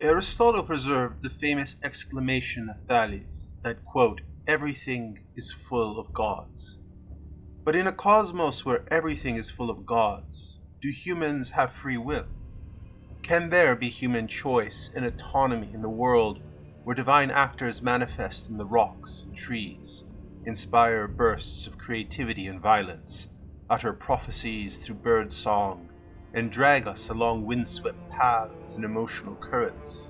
Aristotle preserved the famous exclamation of Thales that, quote, everything is full of gods. But in a cosmos where everything is full of gods, do humans have free will? Can there be human choice and autonomy in the world where divine actors manifest in the rocks and trees, inspire bursts of creativity and violence, utter prophecies through bird song, and drag us along windswept paths and emotional currents?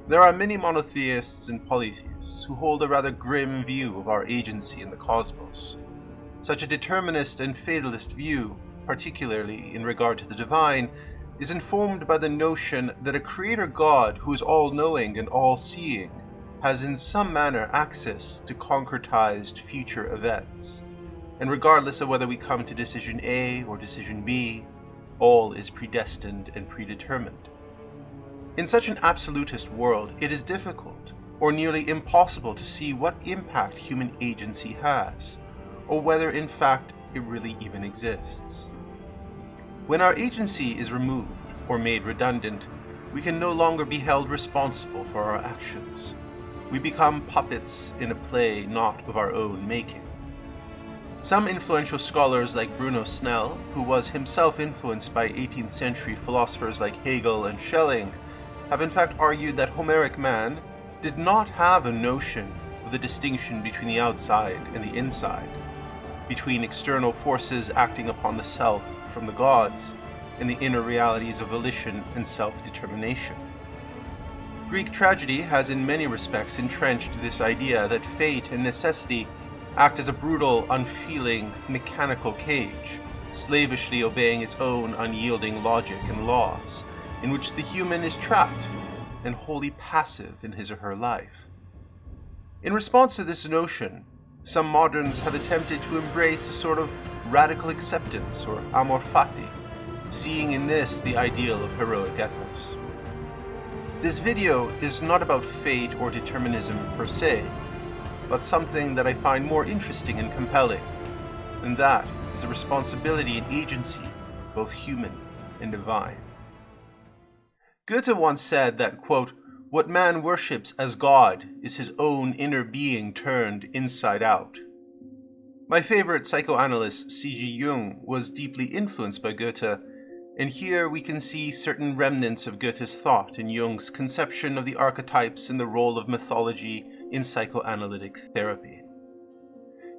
There are many monotheists and polytheists who hold a rather grim view of our agency in the cosmos. Such a determinist and fatalist view, particularly in regard to the divine, is informed by the notion that a creator God who is all-knowing and all-seeing has in some manner access to concretized future events, and regardless of whether we come to decision A or decision B, all is predestined and predetermined. In such an absolutist world, it is difficult, or nearly impossible, to see what impact human agency has, or whether in fact it really even exists. When our agency is removed or made redundant, we can no longer be held responsible for our actions. We become puppets in a play not of our own making. Some influential scholars like Bruno Snell, who was himself influenced by 18th century philosophers like Hegel and Schelling, have in fact argued that Homeric man did not have a notion of the distinction between the outside and the inside, between external forces acting upon the self from the gods, and the inner realities of volition and self-determination. Greek tragedy has in many respects entrenched this idea that fate and necessity act as a brutal, unfeeling, mechanical cage, slavishly obeying its own unyielding logic and laws, in which the human is trapped and wholly passive in his or her life. In response to this notion, some moderns have attempted to embrace a sort of radical acceptance, or amor fati, seeing in this the ideal of heroic ethos. This video is not about fate or determinism per se, but something that I find more interesting and compelling, and that is the responsibility and agency, both human and divine. Goethe once said that, quote, what man worships as God is his own inner being turned inside out. My favorite psychoanalyst, C.G. Jung, was deeply influenced by Goethe, and here we can see certain remnants of Goethe's thought in Jung's conception of the archetypes and the role of mythology in psychoanalytic therapy.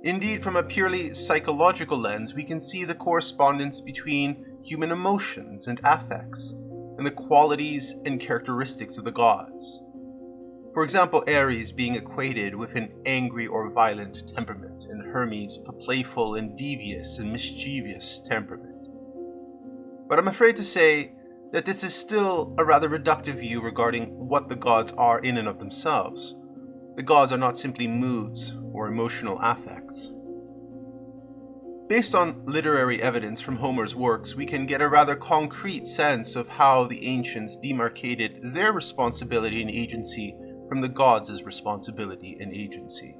Indeed, from a purely psychological lens, we can see the correspondence between human emotions and affects, and the qualities and characteristics of the gods. For example, Ares being equated with an angry or violent temperament, and Hermes with a playful and devious and mischievous temperament. But I'm afraid to say that this is still a rather reductive view regarding what the gods are in and of themselves. The gods are not simply moods or emotional affects. Based on literary evidence from Homer's works, we can get a rather concrete sense of how the ancients demarcated their responsibility and agency from the gods' responsibility and agency.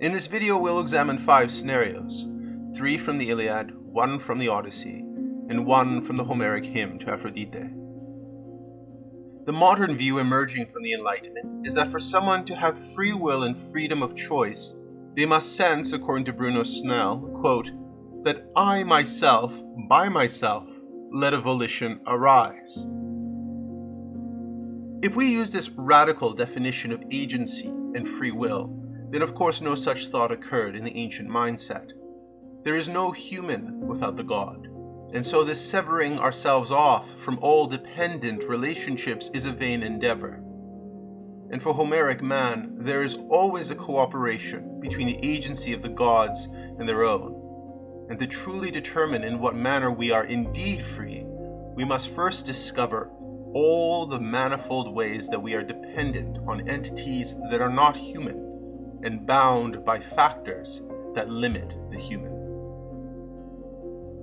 In this video, we'll examine 5 scenarios, 3 from the Iliad, 1 from the Odyssey, and 1 from the Homeric hymn to Aphrodite. The modern view emerging from the Enlightenment is that for someone to have free will and freedom of choice, they must sense, according to Bruno Snell, quote, that I myself, by myself, let a volition arise. If we use this radical definition of agency and free will, then of course no such thought occurred in the ancient mindset. There is no human without the god, and so this severing ourselves off from all dependent relationships is a vain endeavor. And for Homeric man, there is always a cooperation between the agency of the gods and their own. And to truly determine in what manner we are indeed free, we must first discover all the manifold ways that we are dependent on entities that are not human and bound by factors that limit the human.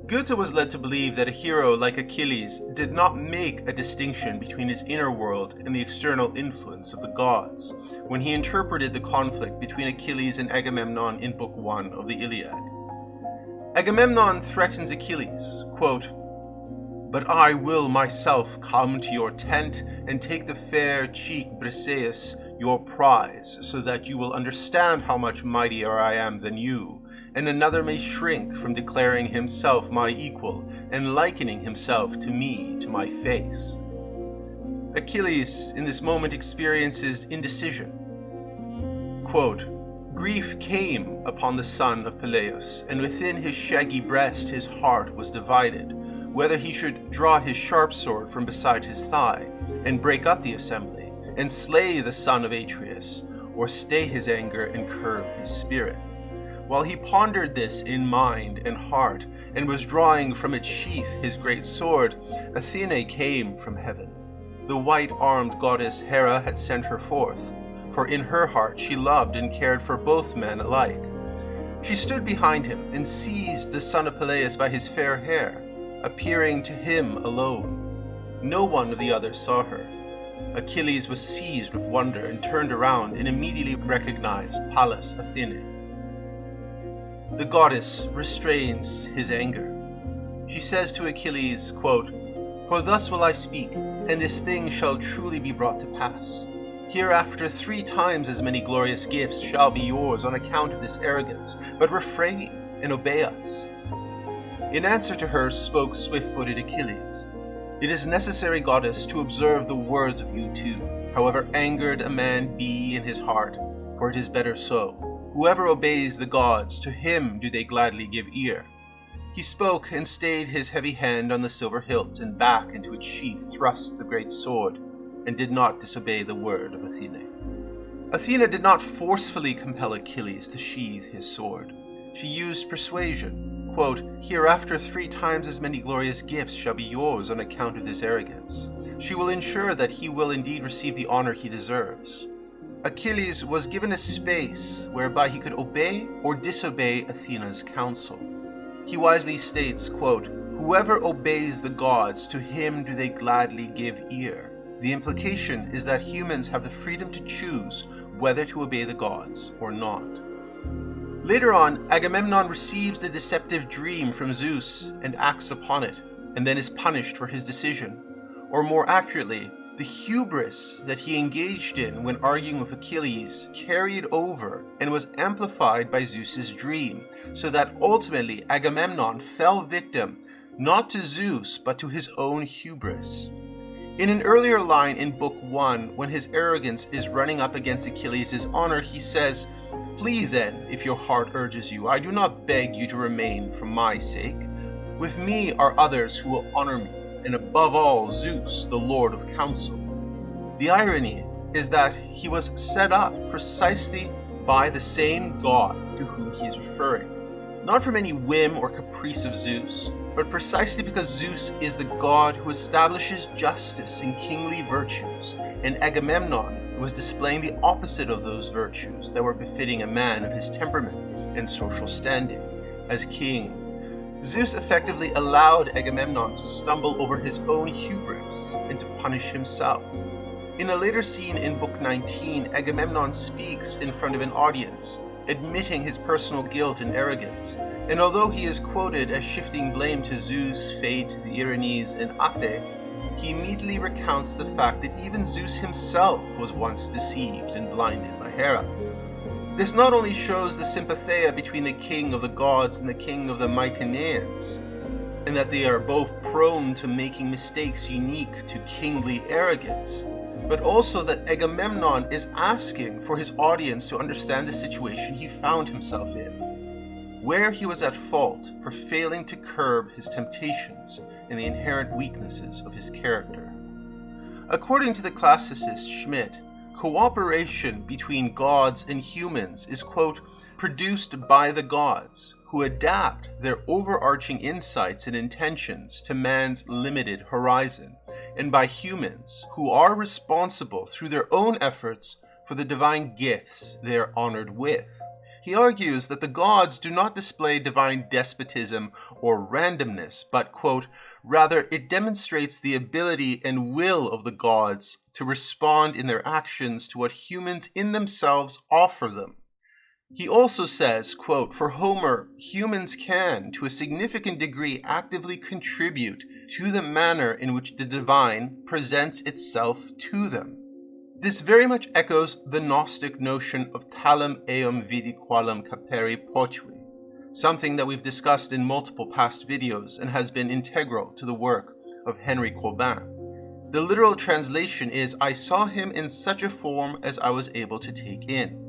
Goethe was led to believe that a hero like Achilles did not make a distinction between his inner world and the external influence of the gods when he interpreted the conflict between Achilles and Agamemnon in Book 1 of the Iliad. Agamemnon threatens Achilles, quote, But I will myself come to your tent and take the fair cheek Briseis, your prize, so that you will understand how much mightier I am than you, and another may shrink from declaring himself my equal and likening himself to me to my face. Achilles in this moment experiences indecision. Quote, grief came upon the son of Peleus, and within his shaggy breast his heart was divided, whether he should draw his sharp sword from beside his thigh, and break up the assembly, and slay the son of Atreus, or stay his anger and curb his spirit. While he pondered this in mind and heart, and was drawing from its sheath his great sword, Athena came from heaven. The white-armed goddess Hera had sent her forth, for in her heart she loved and cared for both men alike. She stood behind him and seized the son of Peleus by his fair hair, appearing to him alone. No one of the others saw her. Achilles was seized with wonder and turned around and immediately recognized Pallas Athene. The goddess restrains his anger. She says to Achilles, quote, for thus will I speak, and this thing shall truly be brought to pass. Hereafter 3 times as many glorious gifts shall be yours on account of this arrogance, but refrain and obey us. In answer to her spoke swift-footed Achilles, it is necessary, goddess, to observe the words of you two, however angered a man be in his heart, for it is better so. Whoever obeys the gods, to him do they gladly give ear. He spoke and stayed his heavy hand on the silver hilt, and back into its sheath thrust the great sword, and did not disobey the word of Athene. Athena did not forcefully compel Achilles to sheathe his sword. She used persuasion. Quote, hereafter 3 times as many glorious gifts shall be yours on account of this arrogance. She will ensure that he will indeed receive the honor he deserves. Achilles was given a space whereby he could obey or disobey Athena's counsel. He wisely states, quote, whoever obeys the gods, to him do they gladly give ear. The implication is that humans have the freedom to choose whether to obey the gods or not. Later on, Agamemnon receives the deceptive dream from Zeus and acts upon it, and then is punished for his decision. Or more accurately, the hubris that he engaged in when arguing with Achilles carried over and was amplified by Zeus's dream, so that ultimately Agamemnon fell victim not to Zeus but to his own hubris. In an earlier line in Book 1, when his arrogance is running up against Achilles' honor, he says, flee then, if your heart urges you. I do not beg you to remain for my sake. With me are others who will honor me, and above all Zeus, the Lord of Counsel. The irony is that he was set up precisely by the same god to whom he is referring, not from any whim or caprice of Zeus, but precisely because Zeus is the god who establishes justice and kingly virtues, and Agamemnon was displaying the opposite of those virtues that were befitting a man of his temperament and social standing. As king, Zeus effectively allowed Agamemnon to stumble over his own hubris and to punish himself. In a later scene in Book 19, Agamemnon speaks in front of an audience, admitting his personal guilt and arrogance, and although he is quoted as shifting blame to Zeus, Fate, the Erinyes, and Ate, he immediately recounts the fact that even Zeus himself was once deceived and blinded by Hera. This not only shows the sympatheia between the king of the gods and the king of the Mycenaeans, and that they are both prone to making mistakes unique to kingly arrogance, but also that Agamemnon is asking for his audience to understand the situation he found himself in, where he was at fault for failing to curb his temptations and the inherent weaknesses of his character. According to the classicist Schmidt, cooperation between gods and humans is, quote, produced by the gods, who adapt their overarching insights and intentions to man's limited horizon, and by humans, who are responsible through their own efforts for the divine gifts they are honored with. He argues that the gods do not display divine despotism or randomness, but, quote, rather it demonstrates the ability and will of the gods to respond in their actions to what humans in themselves offer them. He also says, quote, "For Homer, humans can, to a significant degree, actively contribute to the manner in which the divine presents itself to them." This very much echoes the Gnostic notion of talem eum vidi qualem capere potui, something that we've discussed in multiple past videos and has been integral to the work of Henry Corbin. The literal translation is, "I saw him in such a form as I was able to take in."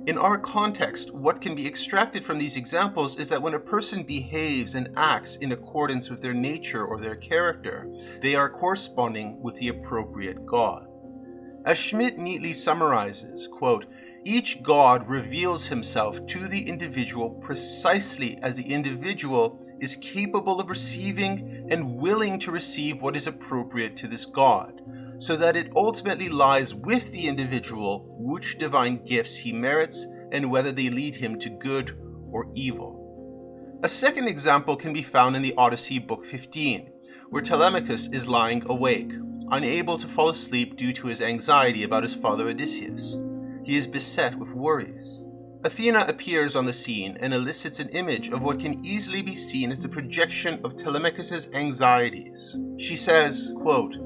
In our context, what can be extracted from these examples is that when a person behaves and acts in accordance with their nature or their character, they are corresponding with the appropriate god. As Schmidt neatly summarizes, quote, "Each god reveals himself to the individual precisely as the individual is capable of receiving and willing to receive what is appropriate to this god, so that it ultimately lies with the individual which divine gifts he merits and whether they lead him to good or evil." A second example can be found in the Odyssey, Book 15, where Telemachus is lying awake, unable to fall asleep due to his anxiety about his father Odysseus. He is beset with worries. Athena appears on the scene and elicits an image of what can easily be seen as the projection of Telemachus' anxieties. She says, quote,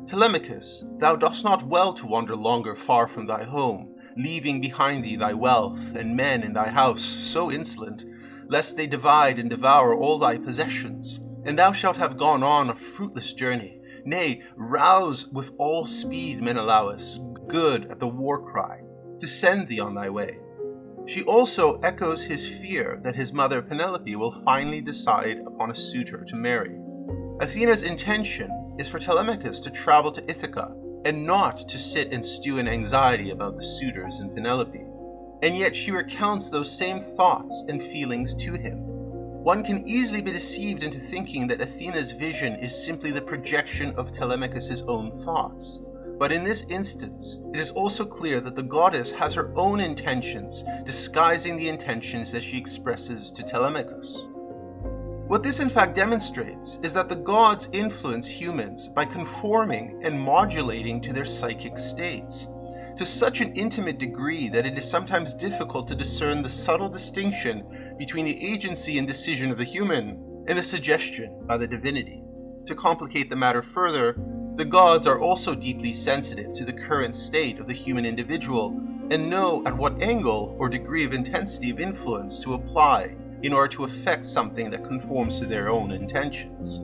"Telemachus, thou dost not well to wander longer far from thy home, leaving behind thee thy wealth and men in thy house so insolent, lest they divide and devour all thy possessions, and thou shalt have gone on a fruitless journey. Nay, rouse with all speed Menelaus, good at the war cry, to send thee on thy way." She also echoes his fear that his mother Penelope will finally decide upon a suitor to marry. Athena's intention is for Telemachus to travel to Ithaca and not to sit and stew in anxiety about the suitors and Penelope. And yet she recounts those same thoughts and feelings to him. One can easily be deceived into thinking that Athena's vision is simply the projection of Telemachus' own thoughts. But in this instance, it is also clear that the goddess has her own intentions, disguising the intentions that she expresses to Telemachus. What this in fact demonstrates is that the gods influence humans by conforming and modulating to their psychic states, to such an intimate degree that it is sometimes difficult to discern the subtle distinction between the agency and decision of the human and the suggestion by the divinity. To complicate the matter further, the gods are also deeply sensitive to the current state of the human individual and know at what angle or degree of intensity of influence to apply in order to affect something that conforms to their own intentions.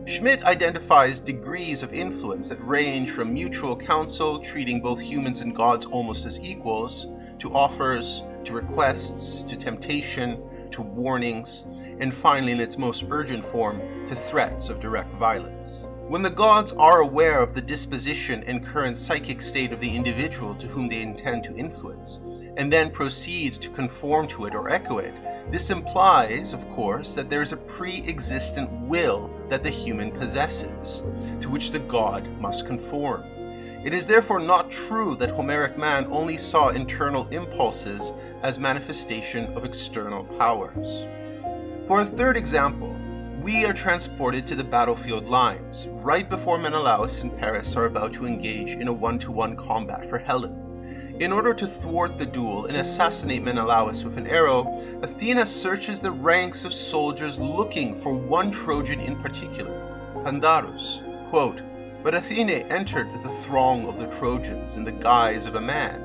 Schmidt identifies degrees of influence that range from mutual counsel, treating both humans and gods almost as equals, to offers, to requests, to temptation, to warnings, and finally in its most urgent form, to threats of direct violence. When the gods are aware of the disposition and current psychic state of the individual to whom they intend to influence, and then proceed to conform to it or echo it, this implies, of course, that there is a pre-existent will that the human possesses, to which the god must conform. It is therefore not true that Homeric man only saw internal impulses as manifestation of external powers. For a third example, we are transported to the battlefield lines, right before Menelaus and Paris are about to engage in a one-to-one combat for Helen. In order to thwart the duel and assassinate Menelaus with an arrow, Athena searches the ranks of soldiers looking for one Trojan in particular, Pandarus. Quote, "But Athene entered the throng of the Trojans in the guise of a man,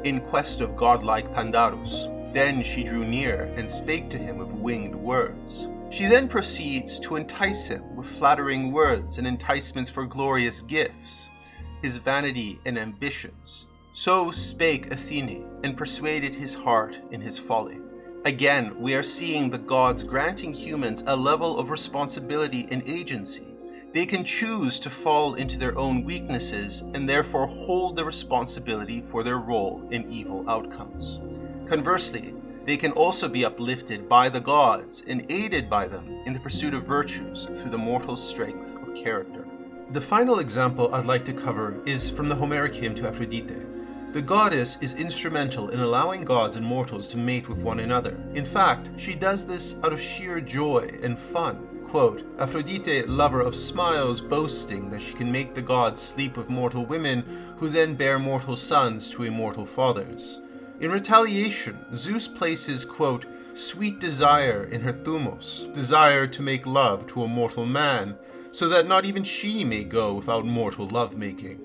in quest of godlike Pandarus. Then she drew near and spake to him with winged words." She then proceeds to entice him with flattering words and enticements for glorious gifts, his vanity and ambitions. So spake Athene, and persuaded his heart in his folly. Again, we are seeing the gods granting humans a level of responsibility and agency. They can choose to fall into their own weaknesses and therefore hold the responsibility for their role in evil outcomes. Conversely, they can also be uplifted by the gods and aided by them in the pursuit of virtues through the mortal strength of character. The final example I'd like to cover is from the Homeric hymn to Aphrodite. The goddess is instrumental in allowing gods and mortals to mate with one another. In fact, she does this out of sheer joy and fun. Quote, "Aphrodite, lover of smiles, boasting that she can make the gods sleep with mortal women, who then bear mortal sons to immortal fathers. In retaliation, Zeus places, quote, sweet desire in her thumos, desire to make love to a mortal man, so that not even she may go without mortal love-making.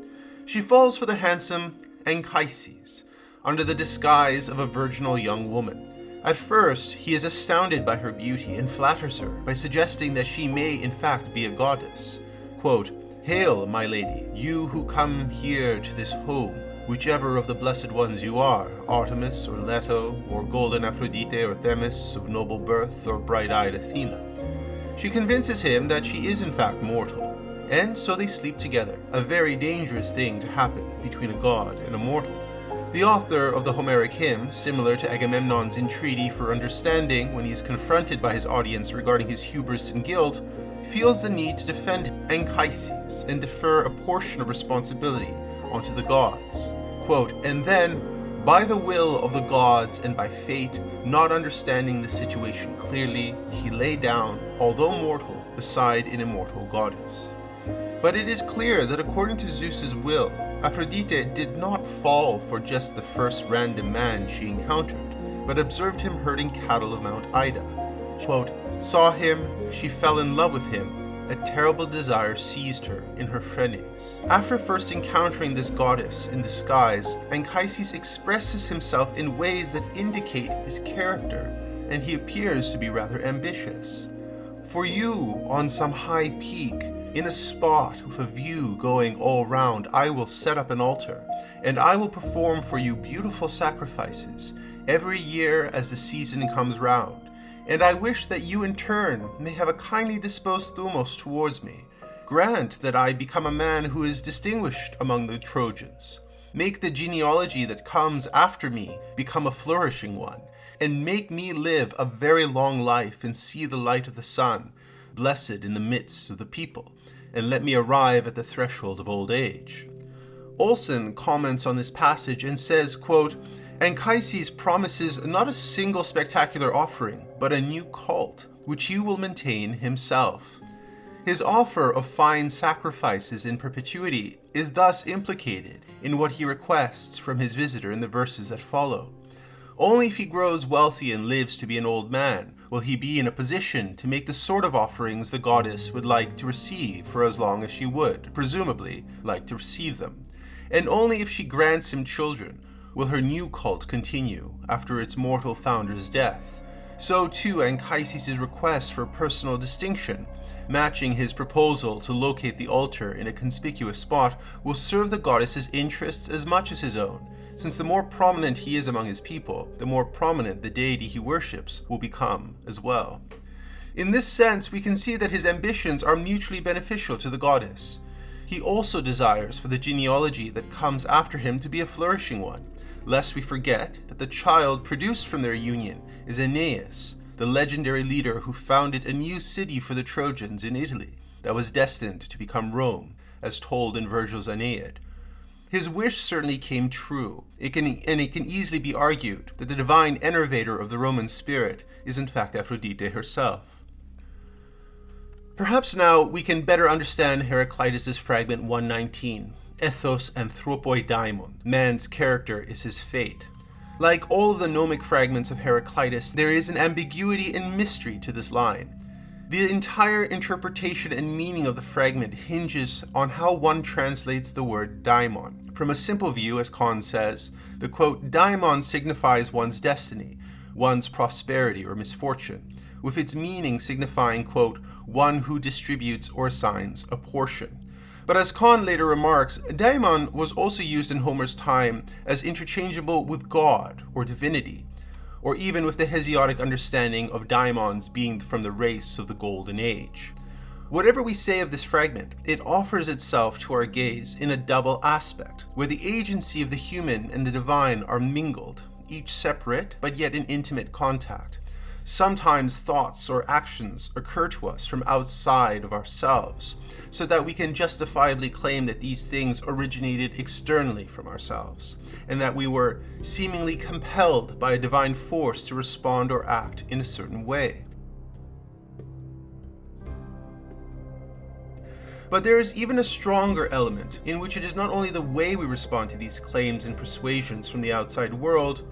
She falls for the handsome Anchises, under the disguise of a virginal young woman. At first, he is astounded by her beauty and flatters her by suggesting that she may in fact be a goddess. Quote, hail, my lady, you who come here to this home, whichever of the blessed ones you are, Artemis or Leto, or golden Aphrodite or Themis of noble birth, or bright-eyed Athena. She convinces him that she is in fact mortal, and so they sleep together, a very dangerous thing to happen between a god and a mortal. The author of the Homeric hymn, similar to Agamemnon's entreaty for understanding when he is confronted by his audience regarding his hubris and guilt, feels the need to defend Anchises and defer a portion of responsibility onto the gods. Quote, and then, by the will of the gods and by fate, not understanding the situation clearly, he lay down, although mortal, beside an immortal goddess. But it is clear that according to Zeus's will, Aphrodite did not fall for just the first random man she encountered, but observed him herding cattle of Mount Ida. Quote, saw him, she fell in love with him, a terrible desire seized her in her phrenes. After first encountering this goddess in disguise, Anchises expresses himself in ways that indicate his character, and he appears to be rather ambitious. For you, on some high peak, in a spot with a view going all round, I will set up an altar, and I will perform for you beautiful sacrifices every year as the season comes round. And I wish that you in turn may have a kindly disposed thumos towards me. Grant that I become a man who is distinguished among the Trojans. Make the genealogy that comes after me become a flourishing one, and make me live a very long life and see the light of the sun, blessed in the midst of the people, and let me arrive at the threshold of old age. Olson comments on this passage and says, quote, Anchises promises not a single spectacular offering, but a new cult, which he will maintain himself. His offer of fine sacrifices in perpetuity is thus implicated in what he requests from his visitor in the verses that follow. Only if he grows wealthy and lives to be an old man will he be in a position to make the sort of offerings the goddess would like to receive for as long as she would, presumably, like to receive them. And only if she grants him children will her new cult continue after its mortal founder's death. So too Anchises' request for personal distinction, matching his proposal to locate the altar in a conspicuous spot, will serve the goddess's interests as much as his own, since the more prominent he is among his people, the more prominent the deity he worships will become as well. In this sense, we can see that his ambitions are mutually beneficial to the goddess. He also desires for the genealogy that comes after him to be a flourishing one, lest we forget that the child produced from their union is Aeneas, the legendary leader who founded a new city for the Trojans in Italy that was destined to become Rome, as told in Virgil's Aeneid. His wish certainly came true, and it can easily be argued that the divine enervator of the Roman spirit is in fact Aphrodite herself. Perhaps now we can better understand Heraclitus' fragment 119, Ethos anthropoi daimon, man's character is his fate. Like all of the gnomic fragments of Heraclitus, there is an ambiguity and mystery to this line. The entire interpretation and meaning of the fragment hinges on how one translates the word daimon. From a simple view, as Kahn says, the quote, daimon signifies one's destiny, one's prosperity or misfortune, with its meaning signifying, quote, one who distributes or assigns a portion. But as Kahn later remarks, daimon was also used in Homer's time as interchangeable with God or divinity, or even with the Hesiodic understanding of daimons being from the race of the Golden Age. Whatever we say of this fragment, it offers itself to our gaze in a double aspect, where the agency of the human and the divine are mingled, each separate but yet in intimate contact. Sometimes thoughts or actions occur to us from outside of ourselves, so that we can justifiably claim that these things originated externally from ourselves, and that we were seemingly compelled by a divine force to respond or act in a certain way. But there is even a stronger element, in which it is not only the way we respond to these claims and persuasions from the outside world,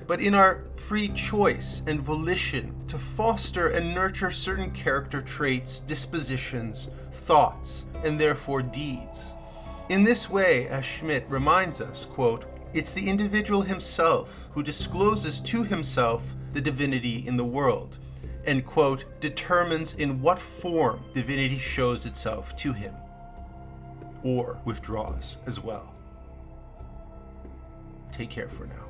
but in our free choice and volition to foster and nurture certain character traits, dispositions, thoughts, and therefore deeds. In this way, as Schmidt reminds us, quote, it's the individual himself who discloses to himself the divinity in the world, and, quote, determines in what form divinity shows itself to him, or withdraws as well. Take care for now.